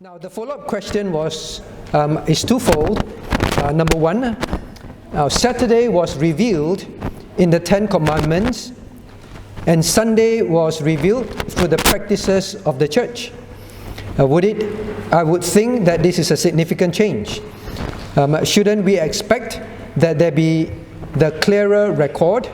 Now, the follow-up question is twofold. Number one, Saturday was revealed in the Ten Commandments, and Sunday was revealed through the practices of the church. I would think that this is a significant change. Shouldn't we expect that there be the clearer record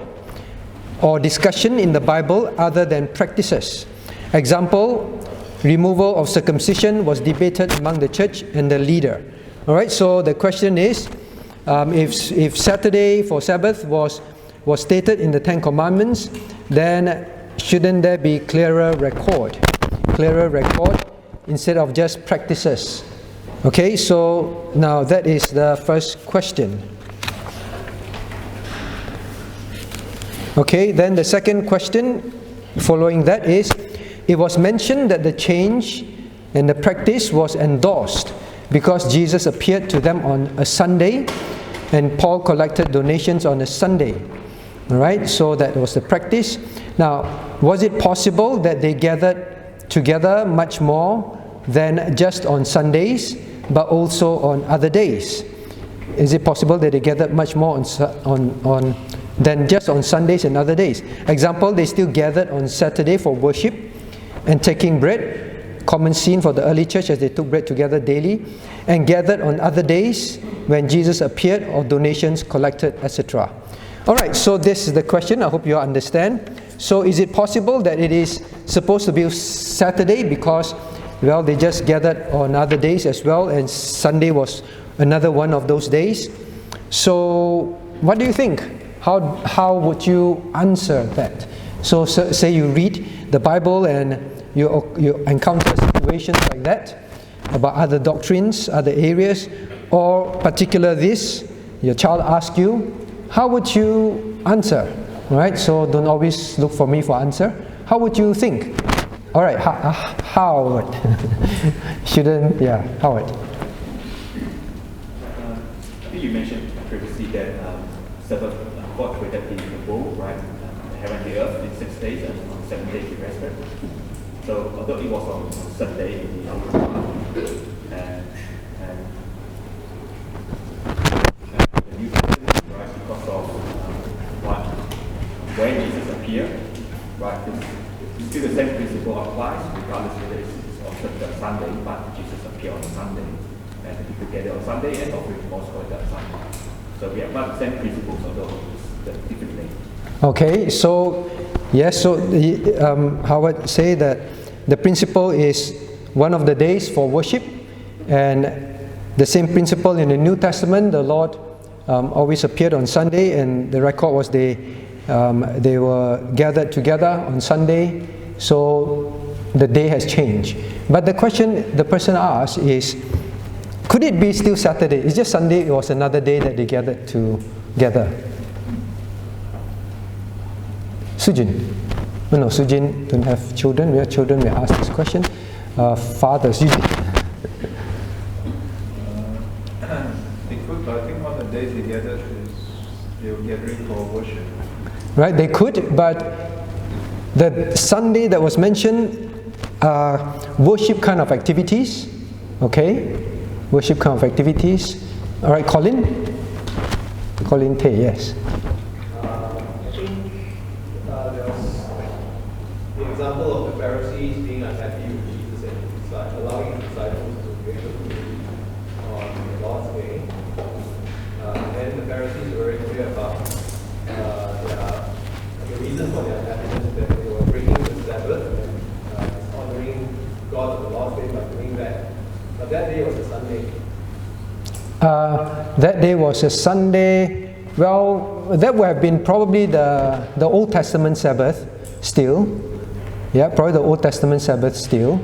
or discussion in the Bible other than practices? Example, removal of circumcision was debated among the church and the leader. All right, so the question is, if Saturday for Sabbath was stated in the Ten Commandments, then shouldn't there be clearer record instead of just practices? Okay, so now that is the first question. Okay, then the second question following that is, it was mentioned that the change and the practice was endorsed because Jesus appeared to them on a Sunday and Paul collected donations on a Sunday. All right, so that was the practice. Now, was it possible that they gathered together much more than just on Sundays, but also on other days? Is it possible that they gathered much more than just on Sundays and other days? Example, they still gathered on Saturday for worship and taking bread, common scene for the early church as they took bread together daily, and gathered on other days when Jesus appeared or donations collected, etc. Alright, so this is the question. I hope you understand. So is it possible that it is supposed to be Saturday because, well, they just gathered on other days as well, and Sunday was another one of those days? So what do you think? How would you answer that? So say you read the Bible and you encounter situations like that about other doctrines, other areas, or particular this, your child asks you, how would you answer? Right? So don't always look for me for answer. How would you think? All right, Howard. Howard. I think you mentioned previously that Sabbath God created the world, right? Heaven and the earth in 6 days, and on 7 days he rested. So although it was on Sunday in the and the New Testament, right, because of when Jesus appeared, right, it's still the same principle applies regardless whether it's on Sunday, but Jesus appeared on Sunday, and the people gathered on Sunday, and offering was collected on Sunday. So we have the same principles, although it's differently. Okay, so yes, so Howard say that the principle is one of the days for worship, and the same principle in the New Testament, the Lord always appeared on Sunday, and the record was they were gathered together on Sunday, so the day has changed. But the question the person asked is, could it be still Saturday? It's just Sunday, it was another day that they gathered together. Sujin. No, Sujin don't have children. We have children, we ask this question. Fathers, usually. They could, but I think on the days they gathered they were gathering for worship. Right, they could, but the Sunday that was mentioned, worship kind of activities. Okay? Worship kind of activities. Alright, Colin Tay, yes. Example of the Pharisees being unhappy with Jesus and allowing the disciples to break the food on the Lord's Day. And the Pharisees were very clear about the reason for their unhappiness, that they were breaking the Sabbath and honoring God on the Lord's Day by doing that. But that day was a Sunday. That day was a Sunday. Well, that would have been probably the Old Testament Sabbath still. Yeah, probably the Old Testament Sabbath still.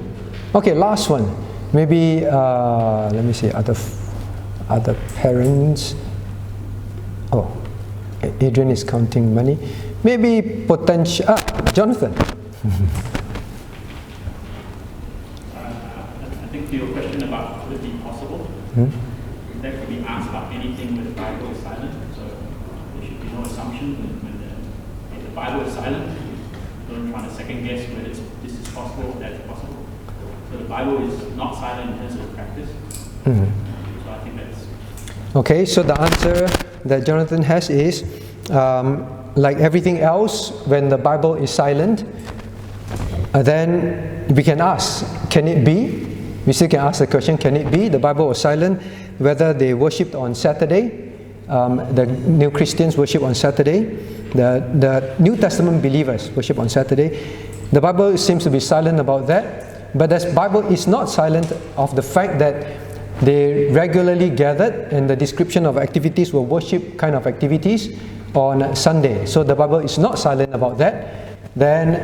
Okay, last one. Maybe, let me see, other parents. Oh, Adrian is counting money. Maybe potential, Jonathan. I think to your question about would it be possible, that could be asked about anything where the Bible is silent. So there should be no assumption if the Bible is silent. Don't try to second guess whether this is possible or that's possible. So the Bible is not silent in terms of practice. Mhm. So I think that's Okay, so the answer that Jonathan has is, like everything else, when the Bible is silent, then we can ask, can it be? We still can ask the question, can it be? The Bible was silent, whether they worshipped on Saturday, the new Christians worship on Saturday, the New Testament believers worship on Saturday. The Bible seems to be silent about that, but the Bible is not silent of the fact that they regularly gathered, and the description of activities were worship kind of activities on Sunday. So the Bible is not silent about that. Then,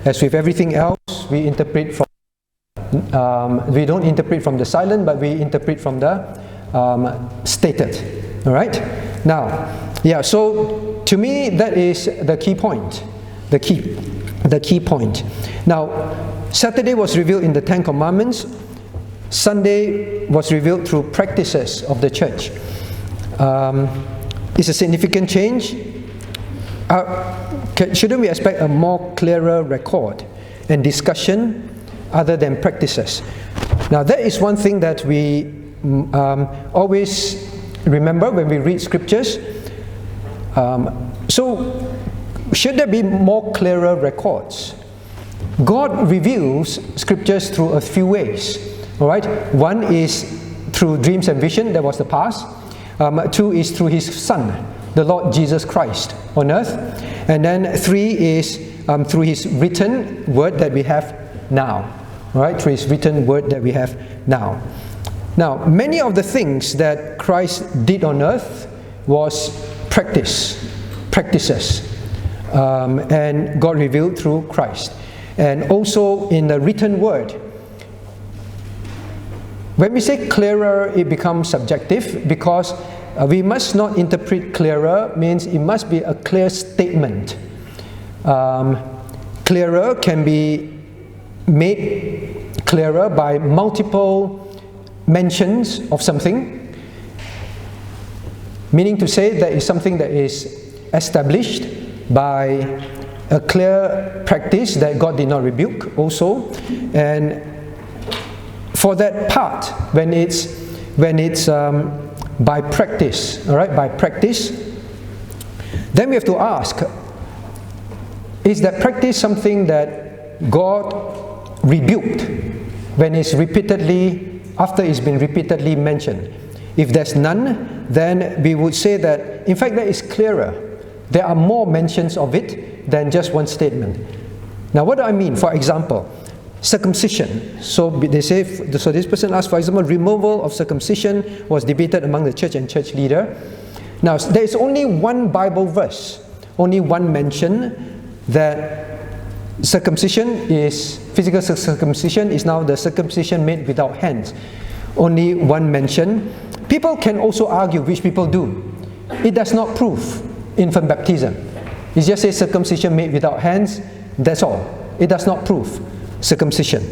as with everything else, we interpret from we don't interpret from the silent, but we interpret from the stated. All right. Now, yeah. So to me, that is the key point. The key point. Now, Saturday was revealed in the Ten Commandments. Sunday was revealed through practices of the church. It's a significant change. Shouldn't we expect a more clearer record and discussion other than practices? Now, that is one thing that we always remember when we read scriptures. So, should there be more clearer records? God reveals scriptures through a few ways. All right. One is through dreams and vision. That was the past. Two is through His Son, the Lord Jesus Christ on earth. And then three is through His written word that we have now. All right. Through His written word that we have now. Now, many of the things that Christ did on earth was practices, and God revealed through Christ. And also in the written word. When we say clearer, it becomes subjective, because we must not interpret clearer means it must be a clear statement. Clearer can be made clearer by multiple mentions of something, meaning to say that is something that is established by a clear practice that God did not rebuke also. And for that part, when it's by practice, all right, by practice, then we have to ask, is that practice something that God rebuked when it's repeatedly, after it's been repeatedly mentioned? If there's none, then we would say that, in fact, that is clearer. There are more mentions of it than just one statement. Now, what do I mean? For example, circumcision. So they say, so this person asked, for example, removal of circumcision was debated among the church and church leader. Now, there is only one Bible verse, only one mention that circumcision is, physical circumcision is now the circumcision made without hands. Only one mention. People can also argue, which people do. It does not prove infant baptism. It just says circumcision made without hands, that's all. It does not prove circumcision.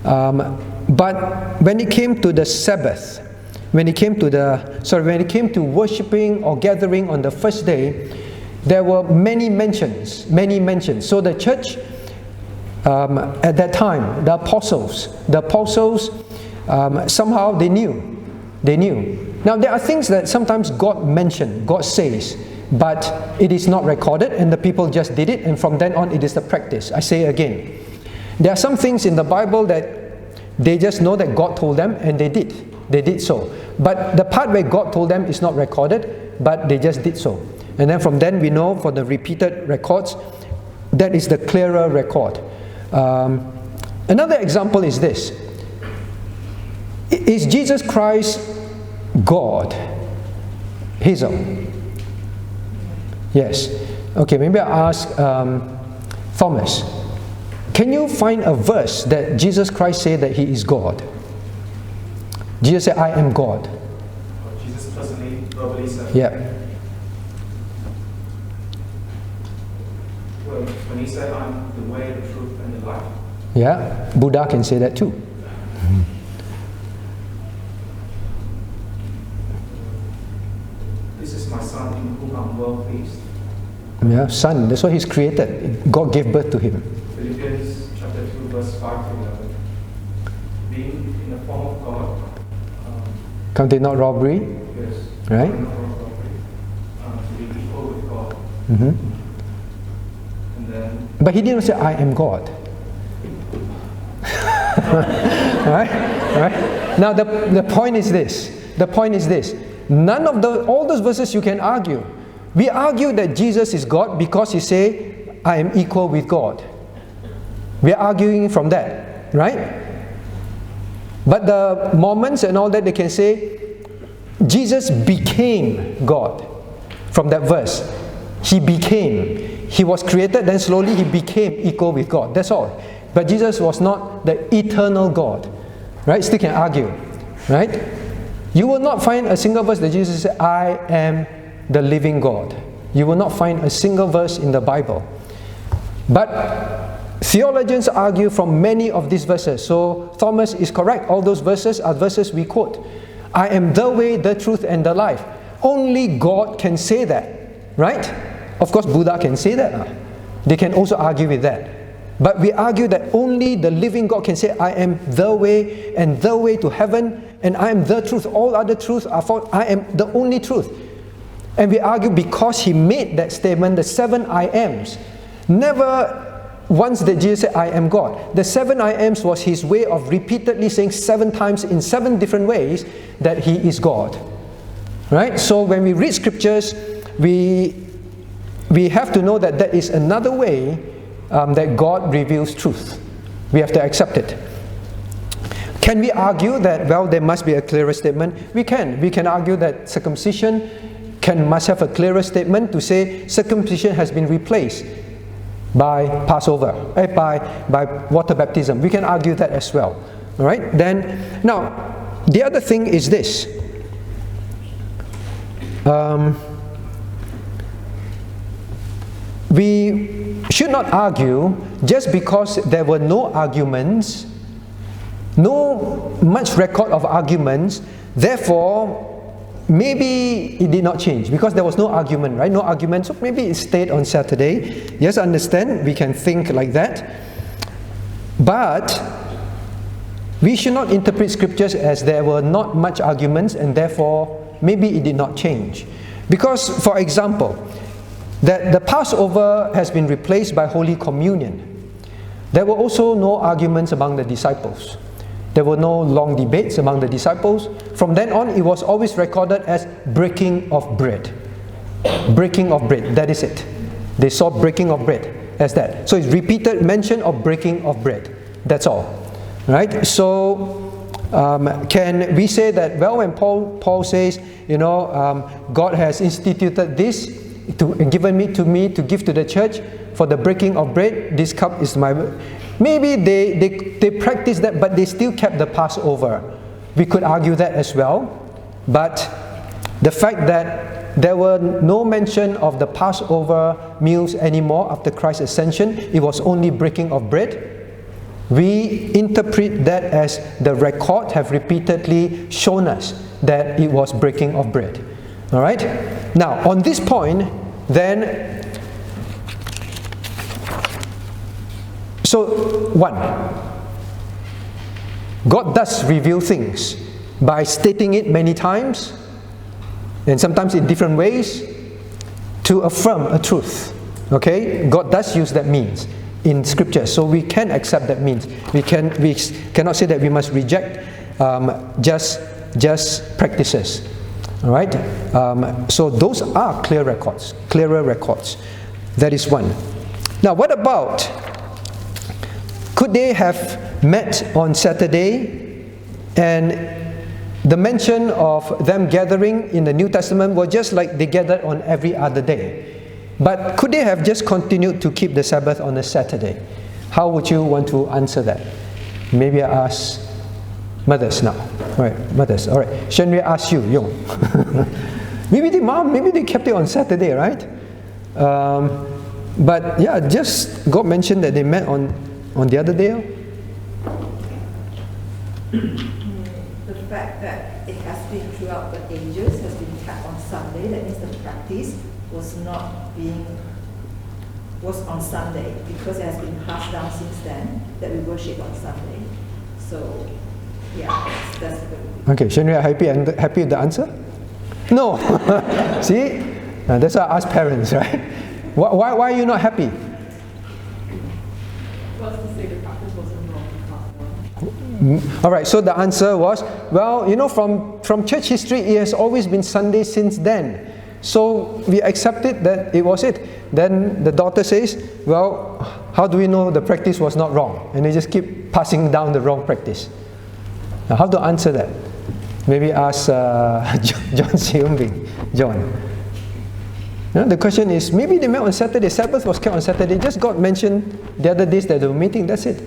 But when it came to the Sabbath, when it came to worshipping or gathering on the first day, there were many mentions. So the church at that time, the apostles, somehow they knew. Now there are things that sometimes God mentioned, God says, but it is not recorded, and the people just did it, and from then on it is the practice. I say again, there are some things in the Bible that they just know that God told them, and they did so. But the part where God told them is not recorded, but they just did so. And then from then we know, for the repeated records, that is the clearer record. Another example is this. Is Jesus Christ God? Hazel? Yes. Okay, maybe I'll ask Thomas. Can you find a verse that Jesus Christ said that He is God? Jesus said, I am God. Jesus personally verbally said. Yeah. Well, when He said, I'm the way, the truth, and the life. Yeah, Buddha can say that too. This is my Son in whom I'm well pleased. Yeah, Son, that's what He's created. God gave birth to Him. Philippians chapter 2, verse 5 to 11. being in the form of God. Counted not robbery, Yes. right? Not robbery. To be equal with God. Mm-hmm. And then, But he didn't say, I am God. Right? Now the point is this. The point is this. None of all those verses you can argue. We argue that Jesus is God because he say, I am equal with God. We are arguing from that, right? But the Mormons and all that, they can say, Jesus became God. From that verse. He became. He was created, then slowly he became equal with God. That's all. But Jesus was not the eternal God. Right? Still can argue. Right? You will not find a single verse that Jesus said, I am the living God. You will not find a single verse in the Bible. But theologians argue from many of these verses. So Thomas is correct. All those verses are verses we quote. I am the way, the truth, and the life. Only God can say that. Right? Of course, Buddha can say that. They can also argue with that. But we argue that only the living God can say, I am the way and the way to heaven, and I am the truth. All other truths are false. I am the only truth. And we argue because he made that statement, the 7 I ams. Never once did Jesus say, I am God. The 7 I ams was his way of repeatedly saying 7 times in 7 different ways that he is God. Right? So when we read scriptures, we have to know that that is another way that God reveals truth. We have to accept it. Can we argue that, well, there must be a clearer statement? We can. We can argue that circumcision must have a clearer statement to say circumcision has been replaced by Passover, by water baptism. We can argue that as well. All right? Then, now, the other thing is this. We should not argue just because there were no arguments, no much record of arguments, therefore maybe it did not change because there was no argument, right? No argument, so maybe it stayed on Saturday. Yes, understand, we can think like that. But we should not interpret scriptures as there were not much arguments and therefore maybe it did not change. Because, for example, that the Passover has been replaced by Holy Communion. There were also no arguments among the disciples. There were no long debates among the disciples. From then on, it was always recorded as breaking of bread. Breaking of bread, that is it. They saw breaking of bread as that. So it's repeated mention of breaking of bread. That's all. Right? So, can we say that, well, when Paul says, God has instituted this, and given to me to give to the church for the breaking of bread, this cup is my... Maybe they practiced that, but they still kept the Passover. We could argue that as well. But the fact that there were no mention of the Passover meals anymore after Christ's ascension, it was only breaking of bread. We interpret that as the record have repeatedly shown us that it was breaking of bread. All right? Now, on this point, then, so, 1, God does reveal things by stating it many times, and sometimes in different ways, to affirm a truth. Okay? God does use that means in Scripture, so we can accept that means. We cannot say that we must reject just practices. All right? So those are clearer records. That is one. Now, what about, could they have met on Saturday and the mention of them gathering in the New Testament was just like they gathered on every other day? But could they have just continued to keep the Sabbath on a Saturday? How would you want to answer that? Maybe I ask mothers now. All right, mothers. All right. Shouldn't we ask you, Yong? maybe they kept it on Saturday, right? But yeah, just God mentioned that they met on the other day. The fact that it has been throughout the ages, has been kept on Sunday, that means the practice was on Sunday because it has been passed down since then that we worship on Sunday. So Yeah, that's the Okay, Shenri, happy with the answer? No. See? That's why I ask parents, right? Why are you not happy? Well, to say the practice wasn't wrong. All right, so the answer was, well, you know, from church history, it has always been Sunday since then. So we accepted that it was it. Then the daughter says, well, how do we know the practice was not wrong? And they just keep passing down the wrong practice. Now, how to answer that? Maybe ask John Seung-Bing. John. The question is, maybe they met on Saturday. Sabbath was kept on Saturday. Just God mentioned the other days that they were meeting. That's it.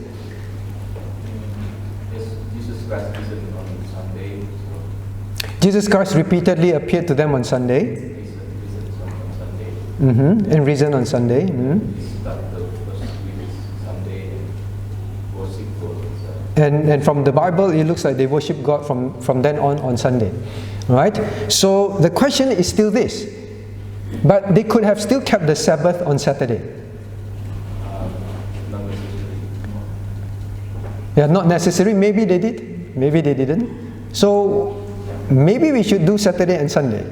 Jesus Christ isn't on Sunday. So Jesus Christ repeatedly appeared to them on Sunday. reason on Sunday. And risen on Sunday. Start the first week is Sunday and worship God. And from the Bible, it looks like they worship God from then on Sunday. Right? So the question is still this. But they could have still kept the Sabbath on Saturday. Not necessarily. Yeah, not necessary. Maybe they did. Maybe they didn't. So maybe we should do Saturday and Sunday.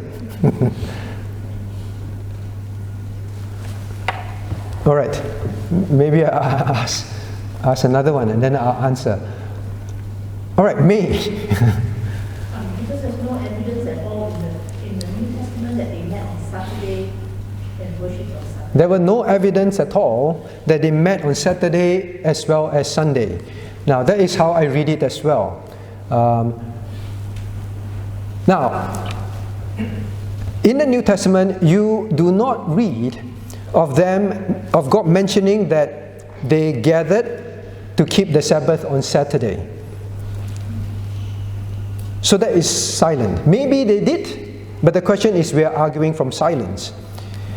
All right. Maybe I ask another one and then I'll answer. All right, May. Because there's no evidence at all in the New Testament that they met on Saturday and worship on Sunday. There were no evidence at all that they met on Saturday as well as Sunday. Now, that is how I read it as well. Now, in the New Testament, you do not read of God mentioning that they gathered to keep the Sabbath on Saturday. So that is silent. Maybe they did, but the question is, we are arguing from silence.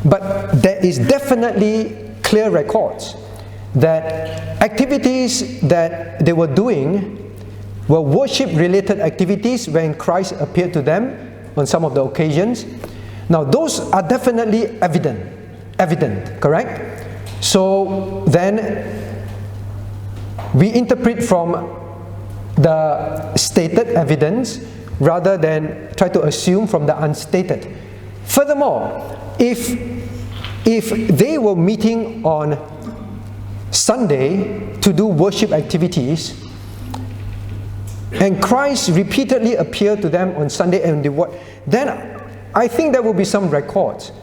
But there is definitely clear records that activities that they were doing were worship-related activities when Christ appeared to them on some of the occasions. Now, those are definitely evident, correct? So then we interpret from the stated evidence rather than try to assume from the unstated. Furthermore, if they were meeting on Sunday to do worship activities, and Christ repeatedly appeared to them on Sunday, then I think there will be some records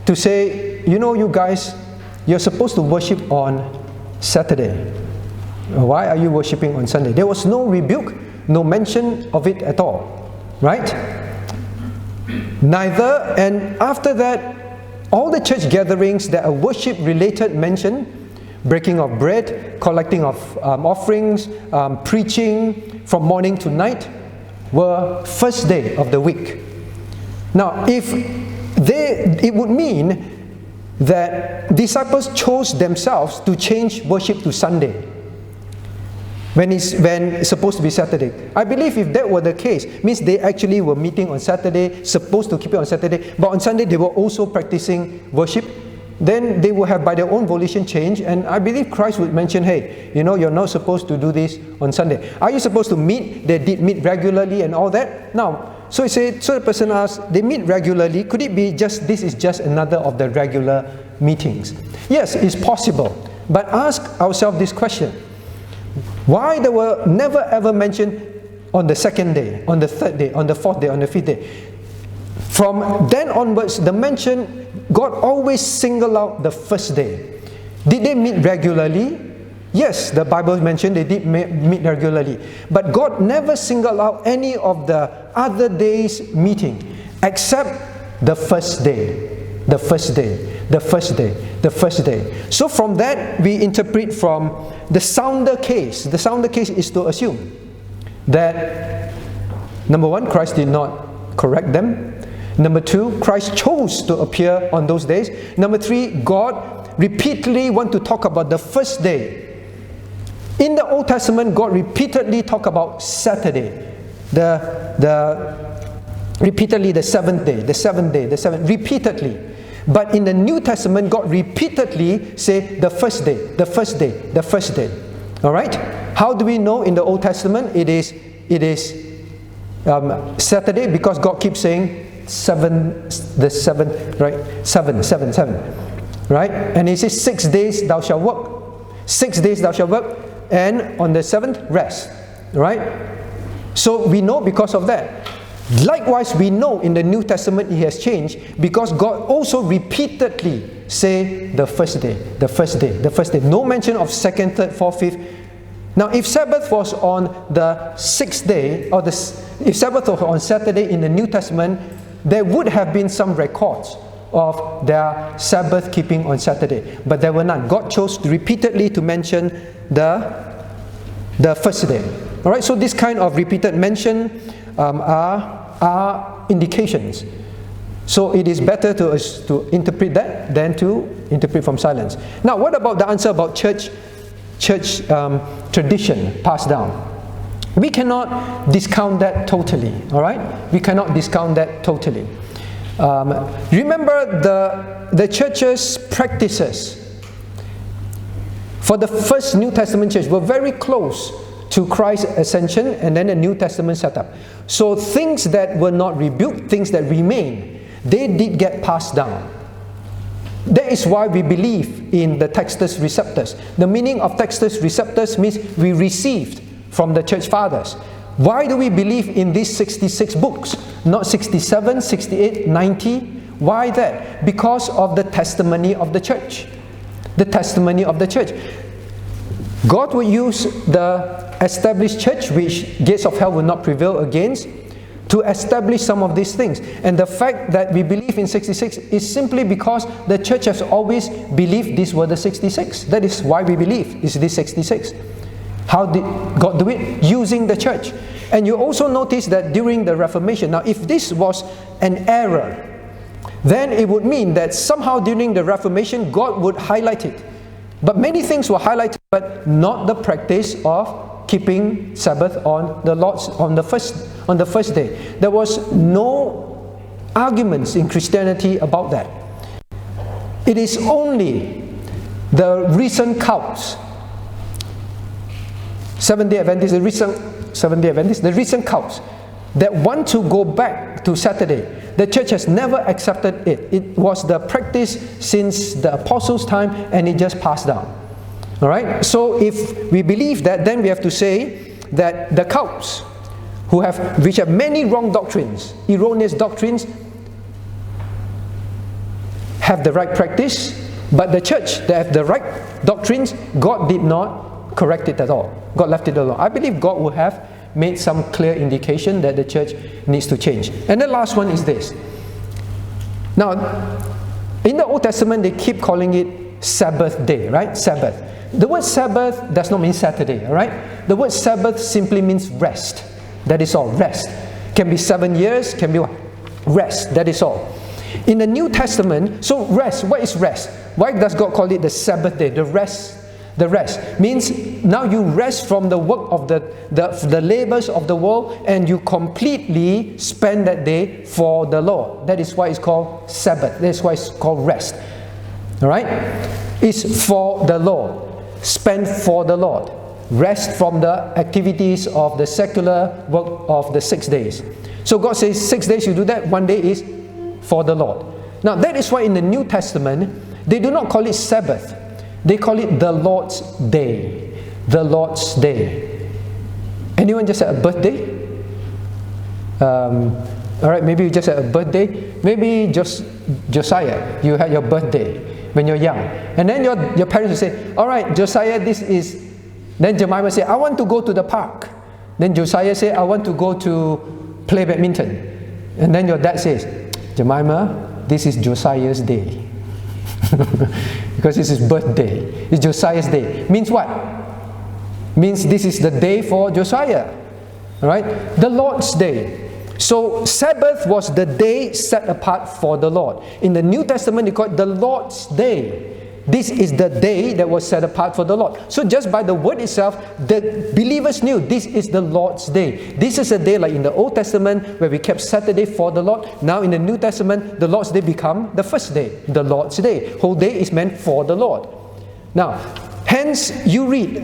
to say, you know, you guys, you're supposed to worship on Saturday. Why are you worshiping on Sunday? There was no rebuke, no mention of it at all, right? Neither, and after that, all the church gatherings that are worship-related mentioned, breaking of bread, collecting of offerings, preaching from morning to night, were first day of the week. Now, it would mean that disciples chose themselves to change worship to Sunday when it's supposed to be Saturday. I believe if that were the case, means they actually were meeting on Saturday, supposed to keep it on Saturday, but on Sunday they were also practicing worship. Then they would have by their own volition changed, and I believe Christ would mention, hey, you know, you're not supposed to do this on Sunday. Are you supposed to meet? They did meet regularly and all that. Now, so the person asked, they meet regularly, could it be this is just another of the regular meetings? Yes, it's possible, but ask ourselves this question. Why they were never ever mentioned on the second day, on the third day, on the fourth day, on the fifth day? From then onwards, the mention, God always singled out the first day. Did they meet regularly? Yes, the Bible mentioned they did meet regularly. But God never singled out any of the other days meeting except the first day. The first day. The first day. The first day. So from that, we interpret from the sounder case. The sounder case is to assume that, number one, Christ did not correct them. Number two, Christ chose to appear on those days. Number three, God repeatedly want to talk about the first day. In the Old Testament, God repeatedly talk about Saturday, repeatedly the seventh day, repeatedly. But in the New Testament, God repeatedly say the first day, the first day, the first day. All right? How do we know in the Old Testament? It is it is Saturday because God keeps saying seven, right? Seven, right? And He says 6 days thou shalt work. 6 days thou shalt work, and on the seventh rest, right? So we know because of that. Likewise, we know in the New Testament it has changed because God also repeatedly say the first day, the first day, the first day. No mention of second, third, fourth, fifth. Now, if Sabbath was on the sixth day, or if Sabbath was on Saturday in the New Testament, there would have been some records of their Sabbath keeping on Saturday, but there were none. God chose repeatedly to mention the first day. All right, so this kind of repeated mention are indications. So it is better to interpret that than to interpret from silence. Now, what about the answer about church tradition passed down? We cannot discount that totally. All right, we cannot discount that totally. Remember the church's practices for the first New Testament church were very close to Christ's ascension and then the New Testament setup. So things that were not rebuked, things that remain, they did get passed down. That is why we believe in the Textus Receptus. The meaning of Textus Receptus means we received from the church fathers. Why do we believe in these 66 books? Not 67, 68, 90? Why that? Because of the testimony of the church. The testimony of the church. God will use the established church, which gates of hell will not prevail against, to establish some of these things. And the fact that we believe in 66 is simply because the church has always believed these were the 66. That is why we believe is this 66. How did God do it? Using the church. And you also notice that during the Reformation, now if this was an error, then it would mean that somehow during the Reformation, God would highlight it. But many things were highlighted, but not the practice of keeping Sabbath on the first day. There was no arguments in Christianity about that. It is only the recent cults, Seventh-day Adventists, the recent cults that want to go back to Saturday. The church has never accepted it. It was the practice since the apostles' time, and it just passed down. All right. So if we believe that, then we have to say that the cults, which have many wrong doctrines, erroneous doctrines, have the right practice, but the church that have the right doctrines, God did not correct it at all. God left it alone. I believe God would have made some clear indication that the church needs to change. And the last one is this. Now, in the Old Testament, they keep calling it Sabbath day, right? Sabbath. The word Sabbath does not mean Saturday, all right? The word Sabbath simply means rest. That is all, rest. Can be 7 years, can be what? Rest, that is all. In the New Testament, so rest, what is rest? Why does God call it the Sabbath day, the rest? The rest means now you rest from the work of the labors of the world, and you completely spend that day for the Lord. That is why it's called Sabbath. That is why it's called rest. All right? It's for the Lord. Spend for the Lord. Rest from the activities of the secular work of the 6 days. So God says 6 days you do that, 1 day is for the Lord. Now that is why in the New Testament they do not call it Sabbath. They call it the Lord's Day. The Lord's Day. Anyone just had a birthday? Alright, maybe you just had a birthday. Maybe just Josiah, you had your birthday when you're young. And then your parents will say, alright, Josiah, this is... Then Jemima say, I want to go to the park. Then Josiah say, I want to go to play badminton. And then your dad says, Jemima, this is josiah's day. Because it's his birthday. It's Josiah's day. Means what? Means this is the day for Josiah. Alright? The Lord's day. So Sabbath was the day set apart for the Lord. In the New Testament they call it the Lord's day. This is the day that was set apart for the Lord. So just by the word itself, the believers knew this is the Lord's day. This is a day like in the Old Testament where we kept Saturday for the Lord. Now in the New Testament, the Lord's day become the first day. The Lord's day. Whole day is meant for the Lord. Now, hence you read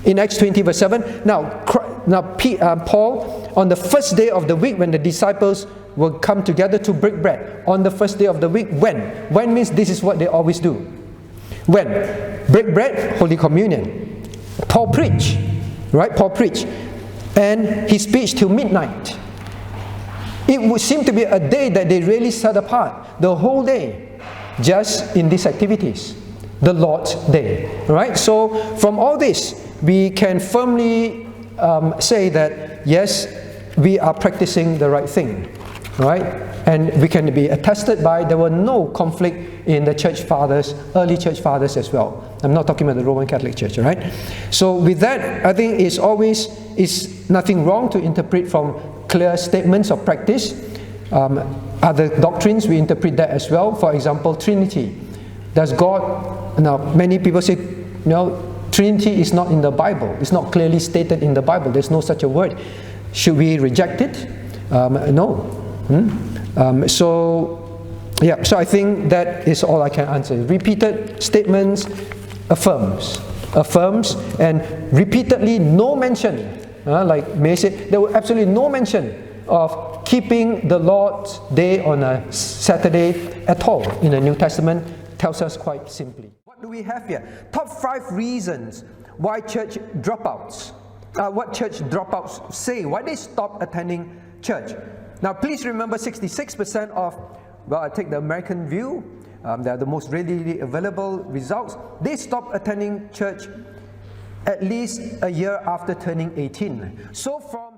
in Acts 20 verse 7. Now, Now, Paul, on the first day of the week, when the disciples will come together to break bread, on the first day of the week, when? When means this is what they always do. When? Break bread, Holy Communion. Paul preached, right? Paul preached. And he preached till midnight. It would seem to be a day that they really set apart, the whole day, just in these activities, the Lord's Day. Right? So from all this, we can firmly say that yes, we are practicing the right thing. Right? And we can be attested by there were no conflict in the church fathers, early church fathers as well. I'm not talking about the Roman Catholic Church, right? So with that, I think it's nothing wrong to interpret from clear statements of practice. Other doctrines, we interpret that as well. For example, Trinity. Does God, now many people say, no, Trinity is not in the Bible. It's not clearly stated in the Bible. There's no such a word. Should we reject it? No. So I think that is all I can answer. Repeated statements affirms, and repeatedly no mention, like May said, there was absolutely no mention of keeping the Lord's Day on a Saturday at all in the New Testament. Tells us quite simply. What do we have here? Top 5 reasons why church dropouts, what church dropouts say, why they stop attending church. Now please remember 66% of, well, I take the American view, they are the most readily available results. They stop attending church at least a year after turning 18. So from